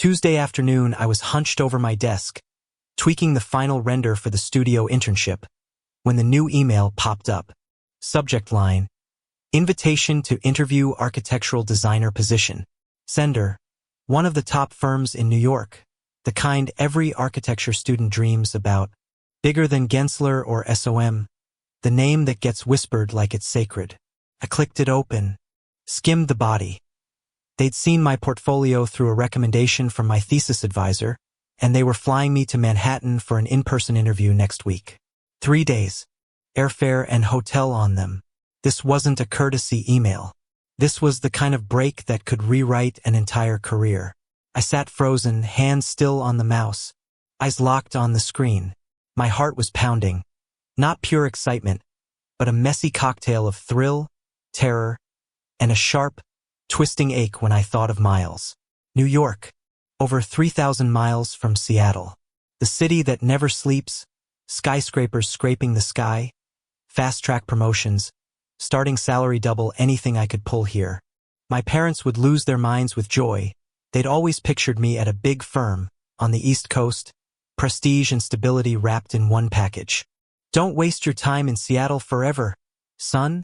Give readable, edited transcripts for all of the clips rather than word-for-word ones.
Tuesday afternoon, I was hunched over my desk, tweaking the final render for the studio internship, when the new email popped up. Subject line: Invitation to interview architectural designer position. Sender: one of the top firms in New York, the kind every architecture student dreams about. Bigger than Gensler or SOM, the name that gets whispered like it's sacred. I clicked it open, skimmed the body. They'd seen my portfolio through a recommendation from my thesis advisor, and they were flying me to Manhattan for an in-person interview next week. 3 days, airfare and hotel on them. This wasn't a courtesy email. This was the kind of break that could rewrite an entire career. I sat frozen, hands still on the mouse, eyes locked on the screen. My heart was pounding. Not pure excitement, but a messy cocktail of thrill, terror, and a sharp, twisting ache when I thought of Miles. New York, over 3,000 miles from Seattle. The city that never sleeps, skyscrapers scraping the sky, fast-track promotions, starting salary double anything I could pull here. My parents would lose their minds with joy. They'd always pictured me at a big firm, on the East Coast, prestige and stability wrapped in one package. Don't waste your time in Seattle forever, son,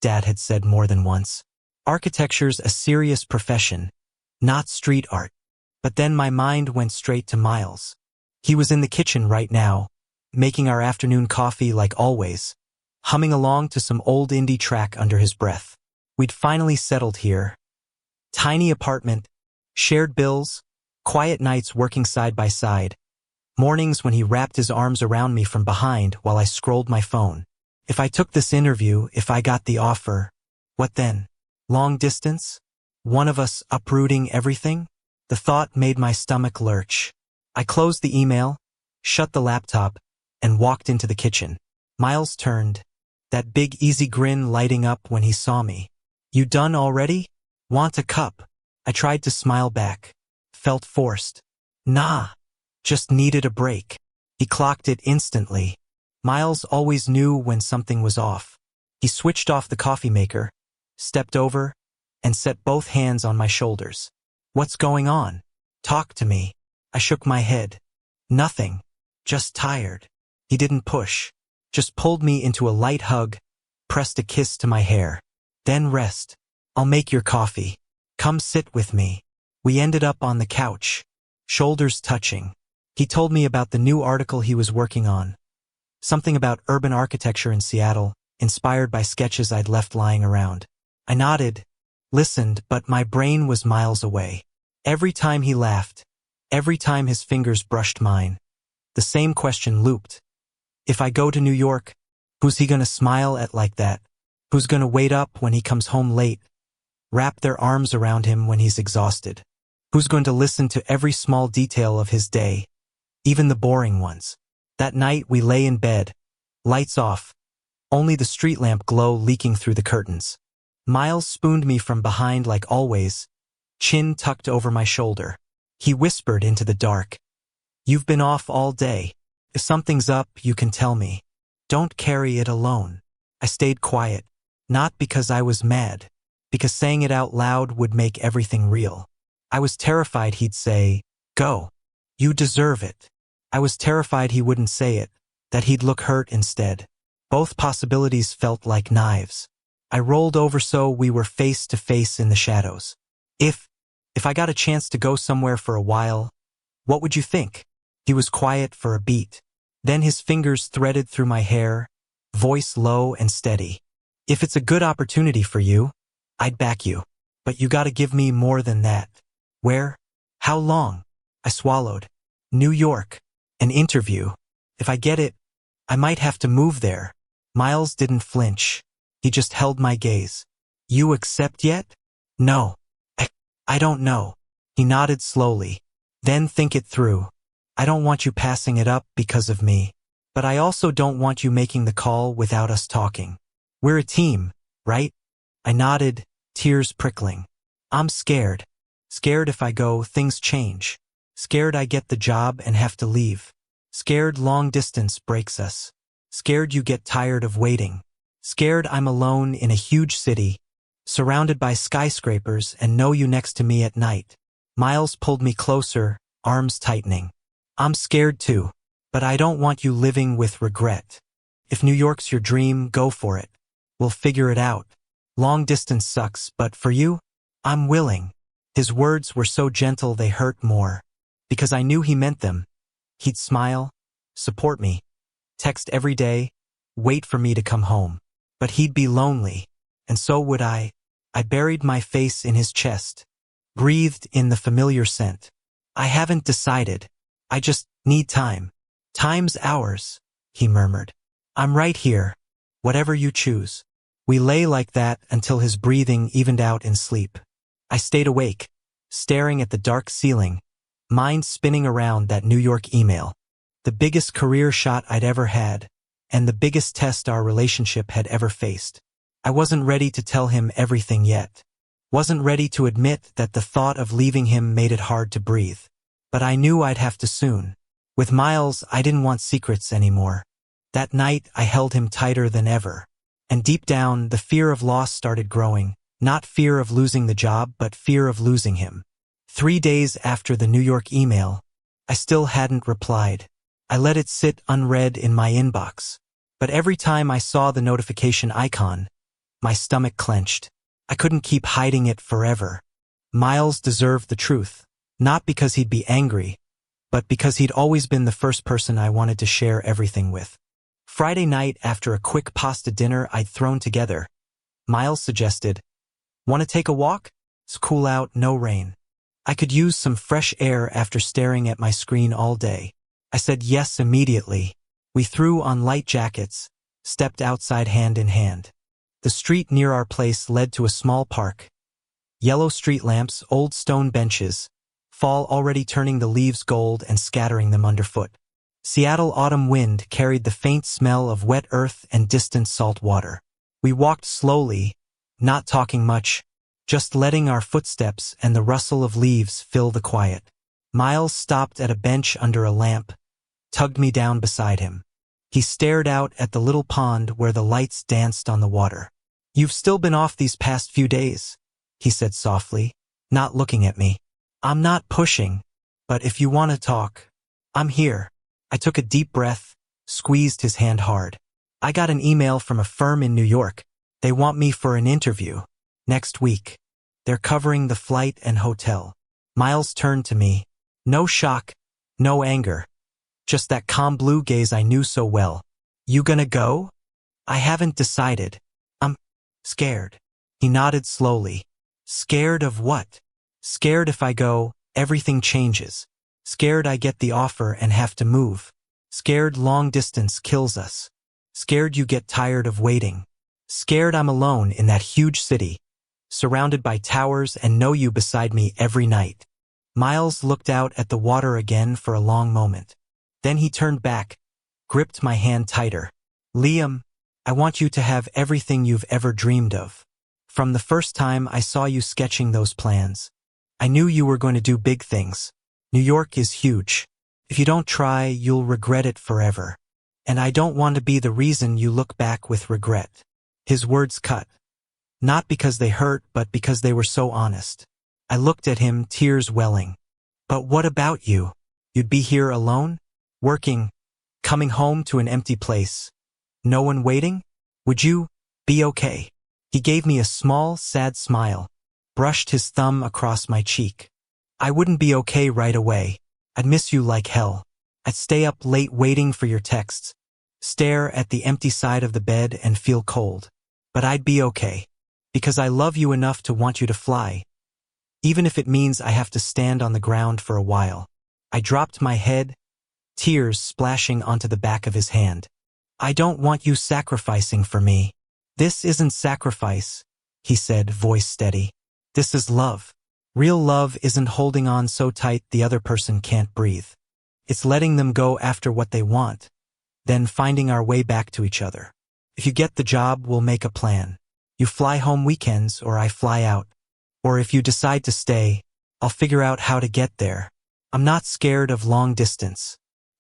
Dad had said more than once. Architecture's a serious profession, not street art. But then my mind went straight to Miles. He was in the kitchen right now, making our afternoon coffee like always, humming along to some old indie track under his breath. We'd finally settled here. Tiny apartment, shared bills, quiet nights working side by side, mornings when he wrapped his arms around me from behind while I scrolled my phone. If I took this interview, if I got the offer, what then? Long distance? One of us uprooting everything? The thought made my stomach lurch. I closed the email, shut the laptop, and walked into the kitchen. Miles turned, that big easy grin lighting up when he saw me. You done already? Want a cup? I tried to smile back. Felt forced. Nah, just needed a break. He clocked it instantly. Miles always knew when something was off. He switched off the coffee maker, stepped over, and set both hands on my shoulders. What's going on? Talk to me. I shook my head. Nothing. Just tired. He didn't push. Just pulled me into a light hug, pressed a kiss to my hair. Then rest. I'll make your coffee. Come sit with me. We ended up on the couch, shoulders touching. He told me about the new article he was working on. Something about urban architecture in Seattle, inspired by sketches I'd left lying around. I nodded, listened, but my brain was miles away. Every time he laughed, every time his fingers brushed mine, the same question looped. If I go to New York, who's he gonna smile at like that? Who's gonna wait up when he comes home late, wrap their arms around him when he's exhausted? Who's going to listen to every small detail of his day, even the boring ones? That night we lay in bed, lights off, only the street lamp glow leaking through the curtains. Miles spooned me from behind like always, chin tucked over my shoulder. He whispered into the dark. You've been off all day. If something's up, you can tell me. Don't carry it alone. I stayed quiet, not because I was mad, because saying it out loud would make everything real. I was terrified he'd say, go. You deserve it. I was terrified he wouldn't say it, that he'd look hurt instead. Both possibilities felt like knives. I rolled over so we were face to face in the shadows. If I got a chance to go somewhere for a while, what would you think? He was quiet for a beat. Then his fingers threaded through my hair, voice low and steady. If it's a good opportunity for you, I'd back you. But you gotta give me more than that. Where? How long? I swallowed. New York. An interview. If I get it, I might have to move there. Miles didn't flinch. He just held my gaze. You accept yet? No. I don't know. He nodded slowly. Then think it through. I don't want you passing it up because of me. But I also don't want you making the call without us talking. We're a team, right? I nodded, tears prickling. I'm scared. Scared if I go, things change. Scared I get the job and have to leave. Scared long distance breaks us. Scared you get tired of waiting. Scared I'm alone in a huge city, surrounded by skyscrapers and know you next to me at night. Miles pulled me closer, arms tightening. I'm scared too, but I don't want you living with regret. If New York's your dream, go for it. We'll figure it out. Long distance sucks, but for you, I'm willing. His words were so gentle they hurt more. Because I knew he meant them. He'd smile, support me, text every day, wait for me to come home. But he'd be lonely, and so would I. I buried my face in his chest, breathed in the familiar scent. I haven't decided. I just need time. Time's ours, he murmured. I'm right here, whatever you choose. We lay like that until his breathing evened out in sleep. I stayed awake, staring at the dark ceiling, mind spinning around that New York email. The biggest career shot I'd ever had, and the biggest test our relationship had ever faced. I wasn't ready to tell him everything yet. Wasn't ready to admit that the thought of leaving him made it hard to breathe. But I knew I'd have to soon. With Miles, I didn't want secrets anymore. That night, I held him tighter than ever. And deep down, the fear of loss started growing. Not fear of losing the job, but fear of losing him. 3 days after the New York email, I still hadn't replied. I let it sit unread in my inbox. But every time I saw the notification icon, my stomach clenched. I couldn't keep hiding it forever. Miles deserved the truth, not because he'd be angry, but because he'd always been the first person I wanted to share everything with. Friday night, after a quick pasta dinner I'd thrown together, Miles suggested, "Want to take a walk? It's cool out, no rain. I could use some fresh air after staring at my screen all day." I said yes immediately. We threw on light jackets, stepped outside hand in hand. The street near our place led to a small park. Yellow street lamps, old stone benches, fall already turning the leaves gold and scattering them underfoot. Seattle autumn wind carried the faint smell of wet earth and distant salt water. We walked slowly, not talking much, just letting our footsteps and the rustle of leaves fill the quiet. Miles stopped at a bench under a lamp, tugged me down beside him. He stared out at the little pond where the lights danced on the water. "You've still been off these past few days," he said softly, not looking at me. "I'm not pushing, but if you want to talk, I'm here." I took a deep breath, squeezed his hand hard. "I got an email from a firm in New York. They want me for an interview. Next week. They're covering the flight and hotel." Miles turned to me. No shock, no anger. Just that calm blue gaze I knew so well. "You gonna go?" "I haven't decided. I'm scared." He nodded slowly. "Scared of what?" "Scared if I go, everything changes. Scared I get the offer and have to move. Scared long distance kills us. Scared you get tired of waiting. Scared I'm alone in that huge city, surrounded by towers and know you beside me every night." Miles looked out at the water again for a long moment. Then he turned back, gripped my hand tighter. "Liam, I want you to have everything you've ever dreamed of. From the first time I saw you sketching those plans, I knew you were going to do big things. New York is huge. If you don't try, you'll regret it forever. And I don't want to be the reason you look back with regret." His words cut. Not because they hurt, but because they were so honest. I looked at him, tears welling. "But what about you? You'd be here alone? Working, coming home to an empty place. No one waiting? Would you be okay?" He gave me a small, sad smile, brushed his thumb across my cheek. "I wouldn't be okay right away. I'd miss you like hell. I'd stay up late waiting for your texts, stare at the empty side of the bed and feel cold. But I'd be okay, because I love you enough to want you to fly, even if it means I have to stand on the ground for a while." I dropped my head, tears splashing onto the back of his hand. "I don't want you sacrificing for me." "This isn't sacrifice," he said, voice steady. "This is love. Real love isn't holding on so tight the other person can't breathe. It's letting them go after what they want, then finding our way back to each other. If you get the job, we'll make a plan. You fly home weekends or I fly out. Or if you decide to stay, I'll figure out how to get there. I'm not scared of long distance.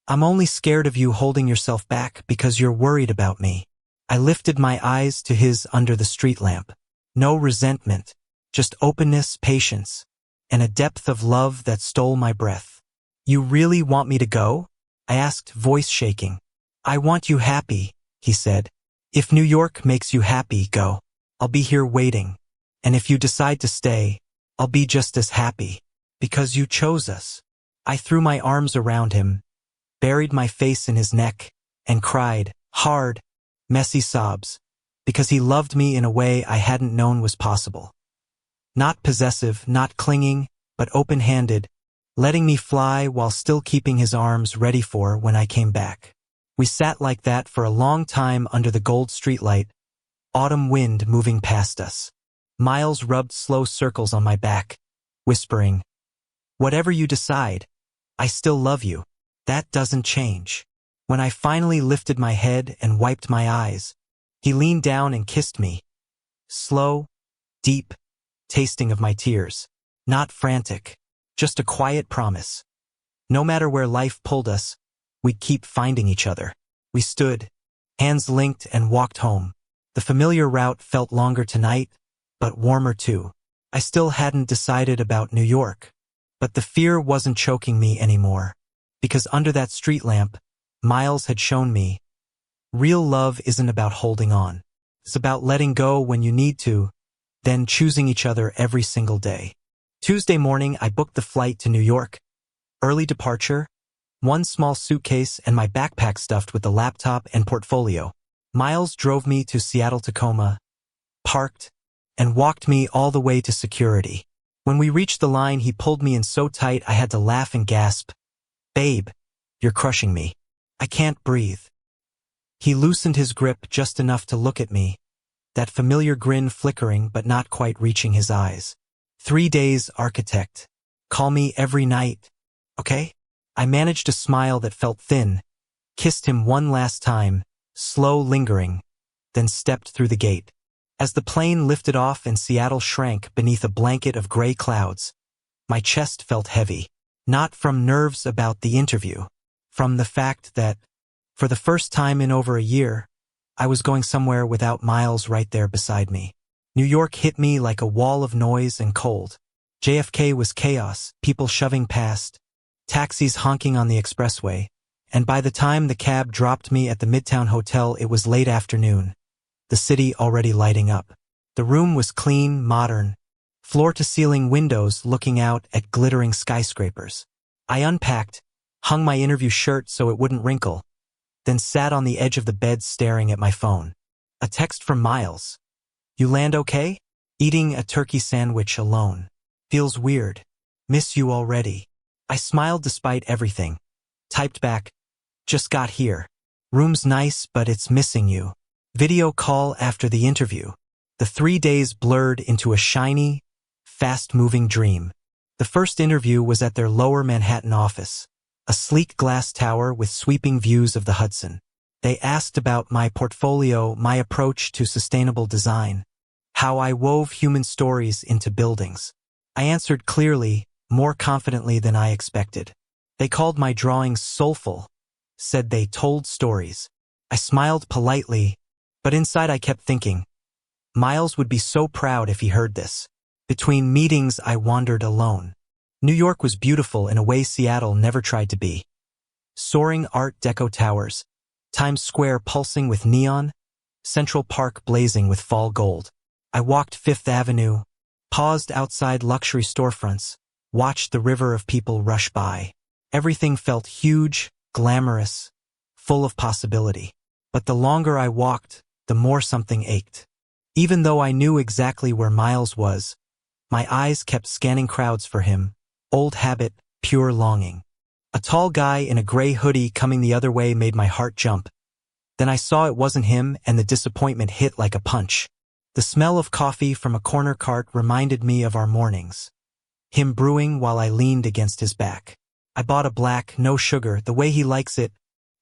I'm only scared of you holding yourself back because you're worried about me." I lifted my eyes to his under the street lamp. No resentment, just openness, patience. and a depth of love that stole my breath. You really want me to go? I asked, voice shaking. I want you happy, he said. If New York makes you happy, go. I'll be here waiting. And if you decide to stay, I'll be just as happy. Because you chose us. I threw my arms around him, buried my face in his neck, and cried, hard, messy sobs, because he loved me in a way I hadn't known was possible. Not possessive, not clinging, but open-handed, letting me fly while still keeping his arms ready for when I came back. We sat like that for a long time under the gold streetlight, autumn wind moving past us. Miles rubbed slow circles on my back, whispering, whatever you decide, I still love you. That doesn't change. When I finally lifted my head and wiped my eyes, he leaned down and kissed me. Slow, deep, tasting of my tears. Not frantic, just a quiet promise. No matter where life pulled us, we'd keep finding each other. We stood, hands linked, and walked home. The familiar route felt longer tonight, but warmer too. I still hadn't decided about New York, but the fear wasn't choking me anymore. Because under that street lamp, Miles had shown me, real love isn't about holding on. It's about letting go when you need to, then choosing each other every single day. Tuesday morning, I booked the flight to New York. Early departure, one small suitcase and my backpack stuffed with the laptop and portfolio. Miles drove me to Seattle-Tacoma, parked, and walked me all the way to security. When we reached the line, he pulled me in so tight I had to laugh and gasp, "Babe, you're crushing me. I can't breathe." He loosened his grip just enough to look at me, that familiar grin flickering but not quite reaching his eyes. 3 days, architect. Call me every night, okay? I managed a smile that felt thin, kissed him one last time, slow, lingering, then stepped through the gate. As the plane lifted off and Seattle shrank beneath a blanket of gray clouds, my chest felt heavy. Not from nerves about the interview, from the fact that, for the first time in over a year, I was going somewhere without Miles right there beside me. New York hit me like a wall of noise and cold. JFK was chaos, people shoving past, taxis honking on the expressway, and by the time the cab dropped me at the Midtown Hotel, it was late afternoon, the city already lighting up. The room was clean, modern, floor-to-ceiling windows looking out at glittering skyscrapers. I unpacked, hung my interview shirt so it wouldn't wrinkle, then sat on the edge of the bed staring at my phone. A text from Miles. You land okay? Eating a turkey sandwich alone. Feels weird. Miss you already. I smiled despite everything. Typed back. Just got here. Room's nice, but it's missing you. Video call after the interview. The 3 days blurred into a shiny, fast-moving dream. The first interview was at their Lower Manhattan office, a sleek glass tower with sweeping views of the Hudson. They asked about my portfolio, my approach to sustainable design, how I wove human stories into buildings. I answered clearly, more confidently than I expected. They called my drawings soulful, said they told stories. I smiled politely, but inside I kept thinking, Miles would be so proud if he heard this. Between meetings, I wandered alone. New York was beautiful in a way Seattle never tried to be. Soaring Art Deco towers, Times Square pulsing with neon, Central Park blazing with fall gold. I walked Fifth Avenue, paused outside luxury storefronts, watched the river of people rush by. Everything felt huge, glamorous, full of possibility. But the longer I walked, the more something ached. Even though I knew exactly where Miles was, my eyes kept scanning crowds for him, old habit, pure longing. A tall guy in a gray hoodie coming the other way made my heart jump. Then I saw it wasn't him and the disappointment hit like a punch. The smell of coffee from a corner cart reminded me of our mornings. Him brewing while I leaned against his back. I bought a black, no sugar, the way he likes it,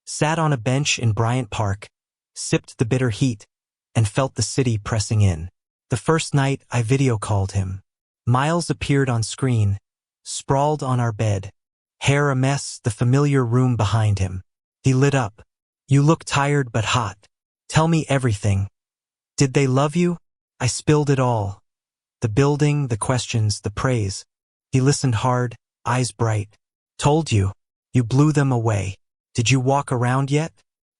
sat on a bench in Bryant Park, sipped the bitter heat, and felt the city pressing in. The first night, I video called him. Miles appeared on screen, sprawled on our bed, hair a mess, the familiar room behind him. He lit up. You look tired but hot. Tell me everything. Did they love you? I spilled it all. The building, the questions, the praise. He listened hard, eyes bright. Told you. You blew them away. Did you walk around yet?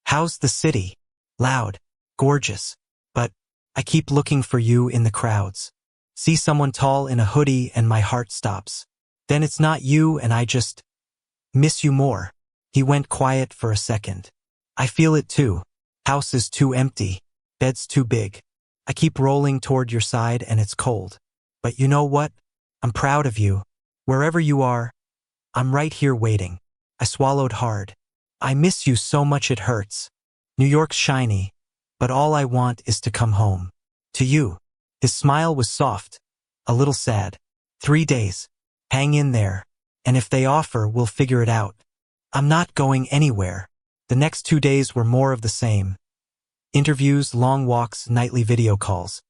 How's the city? Loud. Gorgeous. But I keep looking for you in the crowds. See someone tall in a hoodie and my heart stops. Then it's not you and I just miss you more. He went quiet for a second. I feel it too. House is too empty. Bed's too big. I keep rolling toward your side and it's cold. But you know what? I'm proud of you. Wherever you are, I'm right here waiting. I swallowed hard. I miss you so much it hurts. New York's shiny, but all I want is to come home. To you. His smile was soft, a little sad. 3 days. Hang in there. And if they offer, we'll figure it out. I'm not going anywhere. The next 2 days were more of the same. Interviews, long walks, nightly video calls.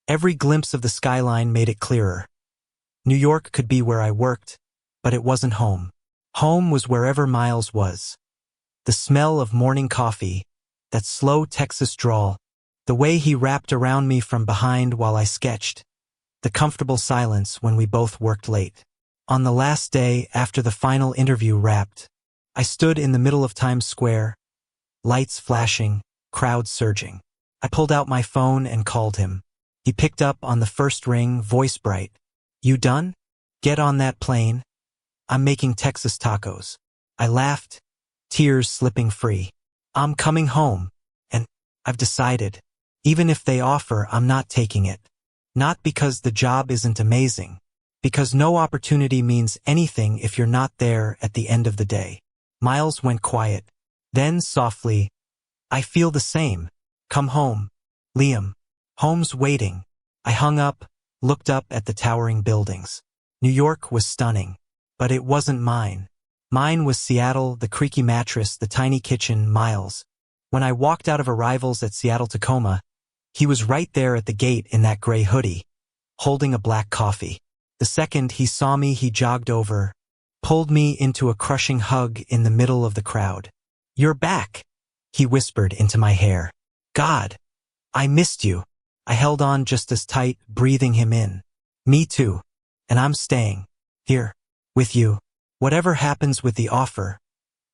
Every glimpse of the skyline made it clearer. New York could be where I worked, but it wasn't home. Home was wherever Miles was. The smell of morning coffee, that slow Texas drawl, the way he wrapped around me from behind while I sketched, the comfortable silence when we both worked late. On the last day, after the final interview wrapped, I stood in the middle of Times Square, lights flashing, crowd surging. I pulled out my phone and called him. He picked up on the first ring, voice bright. You done? Get on that plane. I'm making Texas tacos. I laughed, tears slipping free. I'm coming home, and I've decided. Even if they offer, I'm not taking it. Not because the job isn't amazing, because no opportunity means anything if you're not there at the end of the day. Miles went quiet. Then, softly, I feel the same. Come home. Liam. Home's waiting. I hung up, looked up at the towering buildings. New York was stunning, but it wasn't mine. Mine was Seattle, the creaky mattress, the tiny kitchen, Miles. When I walked out of arrivals at Seattle-Tacoma, he was right there at the gate in that gray hoodie, holding a black coffee. The second he saw me, he jogged over, pulled me into a crushing hug in the middle of the crowd. You're back, he whispered into my hair. God, I missed you. I held on just as tight, breathing him in. Me too. And I'm staying. Here. With you. Whatever happens with the offer,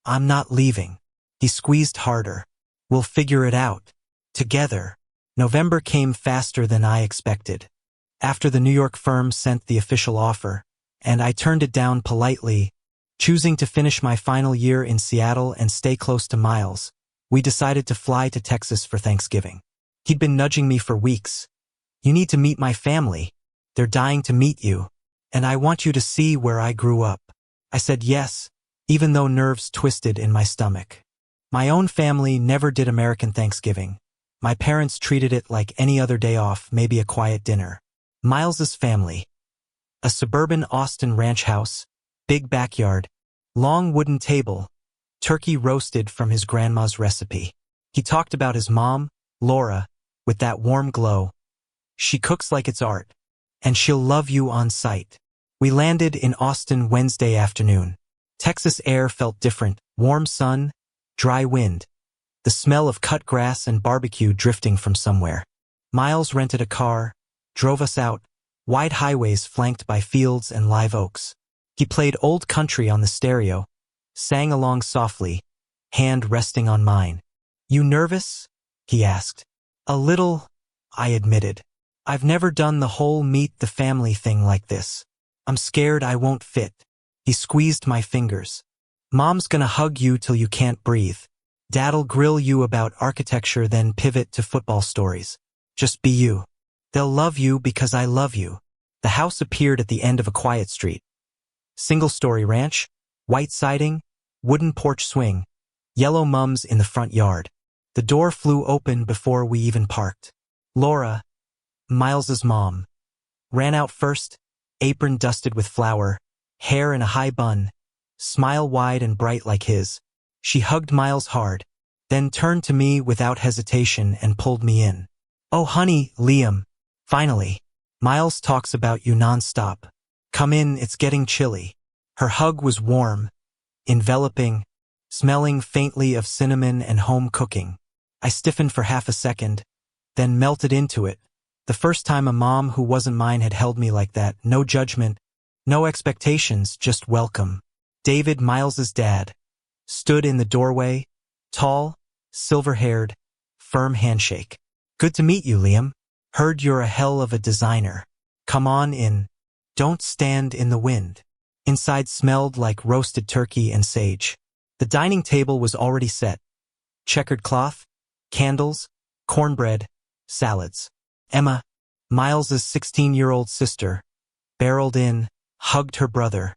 I'm not leaving. He squeezed harder. We'll figure it out. Together. November came faster than I expected. After the New York firm sent the official offer, and I turned it down politely, choosing to finish my final year in Seattle and stay close to Miles, we decided to fly to Texas for Thanksgiving. He'd been nudging me for weeks. You need to meet my family. They're dying to meet you. And I want you to see where I grew up. I said yes, even though nerves twisted in my stomach. My own family never did American Thanksgiving. My parents treated it like any other day off, maybe a quiet dinner. Miles's family. A suburban Austin ranch house, big backyard, long wooden table, turkey roasted from his grandma's recipe. He talked about his mom, Laura, with that warm glow. She cooks like it's art, and she'll love you on sight. We landed in Austin Wednesday afternoon. Texas air felt different, warm sun, dry wind, the smell of cut grass and barbecue drifting from somewhere. Miles rented a car, drove us out, wide highways flanked by fields and live oaks. He played old country on the stereo, sang along softly, hand resting on mine. You nervous? He asked. A little, I admitted. I've never done the whole meet the family thing like this. I'm scared I won't fit. He squeezed my fingers. Mom's gonna hug you till you can't breathe. Dad'll grill you about architecture, then pivot to football stories. Just be you. They'll love you because I love you. The house appeared at the end of a quiet street. Single-story ranch, white siding, wooden porch swing, yellow mums in the front yard. The door flew open before we even parked. Laura, Miles's mom, ran out first, apron dusted with flour, hair in a high bun, smile wide and bright like his. She hugged Miles hard, then turned to me without hesitation and pulled me in. Oh honey, Liam, finally. Miles talks about you nonstop. Come in, it's getting chilly. Her hug was warm, enveloping, smelling faintly of cinnamon and home cooking. I stiffened for half a second, then melted into it. The first time a mom who wasn't mine had held me like that, no judgment, No expectations, just welcome. David, Miles's dad, stood in the doorway, tall, silver-haired, firm handshake. Good to meet you, Liam. Heard you're a hell of a designer. Come on in. Don't stand in the wind. Inside smelled like roasted turkey and sage. The dining table was already set. Checkered cloth, candles, cornbread, salads. Emma, Miles's 16-year-old sister, barreled in, hugged her brother,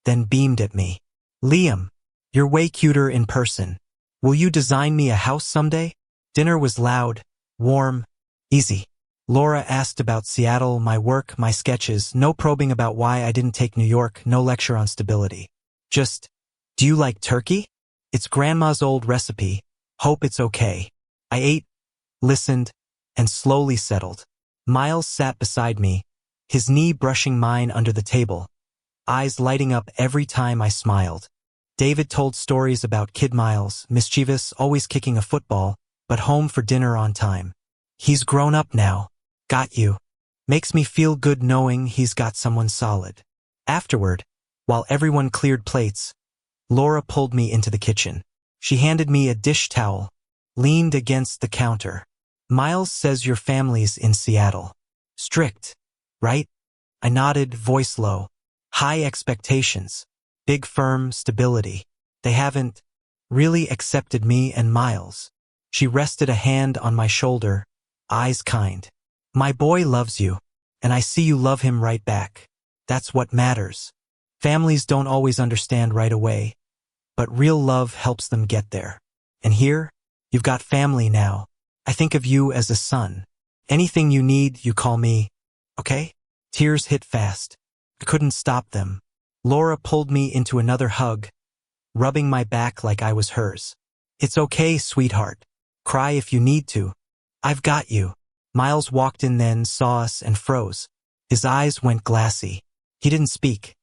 then beamed at me. Liam, you're way cuter in person. Will you design me a house someday? Dinner was loud, warm, easy. Laura asked about Seattle, my work, my sketches, no probing about why I didn't take New York, no lecture on stability. Just, do you like turkey? It's Grandma's old recipe. Hope it's okay. I ate, listened, and slowly settled. Miles sat beside me, his knee brushing mine under the table, eyes lighting up every time I smiled. David told stories about Kid Miles, mischievous, always kicking a football, but home for dinner on time. He's grown up now. Got you. Makes me feel good knowing he's got someone solid. Afterward, while everyone cleared plates, Laura pulled me into the kitchen. She handed me a dish towel, leaned against the counter. Miles says your family's in Seattle. Strict, right? I nodded, voice low. High expectations. Big firm, stability. They haven't really accepted me and Miles. She rested a hand on my shoulder, eyes kind. My boy loves you, and I see you love him right back. That's what matters. Families don't always understand right away, but real love helps them get there. And here, you've got family now. I think of you as a son. Anything you need, you call me, okay? Tears hit fast. I couldn't stop them. Laura pulled me into another hug, rubbing my back like I was hers. It's okay, sweetheart. Cry if you need to. I've got you. Miles walked in then, saw us, and froze. His eyes went glassy. He didn't speak,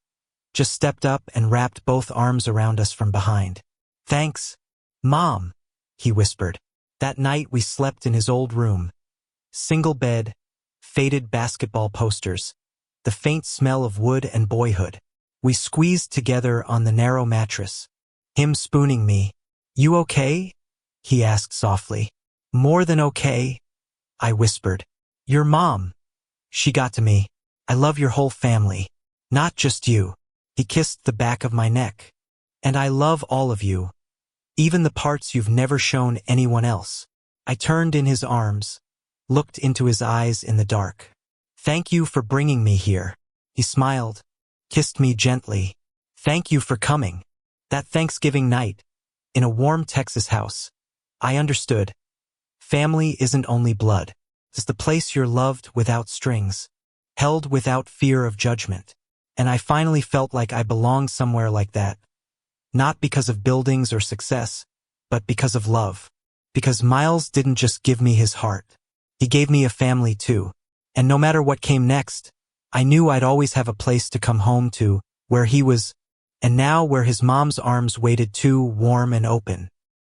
just stepped up and wrapped both arms around us from behind. Thanks, Mom, he whispered. That night we slept in his old room. Single bed, faded basketball posters, the faint smell of wood and boyhood. We squeezed together on the narrow mattress, him spooning me. You okay? He asked softly. More than okay, I whispered. Your mom. She got to me. I love your whole family. Not just you. He kissed the back of my neck. And I love all of you. Even the parts you've never shown anyone else. I turned in his arms, looked into his eyes in the dark. Thank you for bringing me here. He smiled, kissed me gently. Thank you for coming. That Thanksgiving night, in a warm Texas house, I understood. Family isn't only blood. It's the place you're loved without strings, held without fear of judgment. And I finally felt like I belonged somewhere like that. Not because of buildings or success, but because of love. Because Miles didn't just give me his heart. He gave me a family too. And no matter what came next, I knew I'd always have a place to come home to, where he was, and now where his mom's arms waited too, warm and open.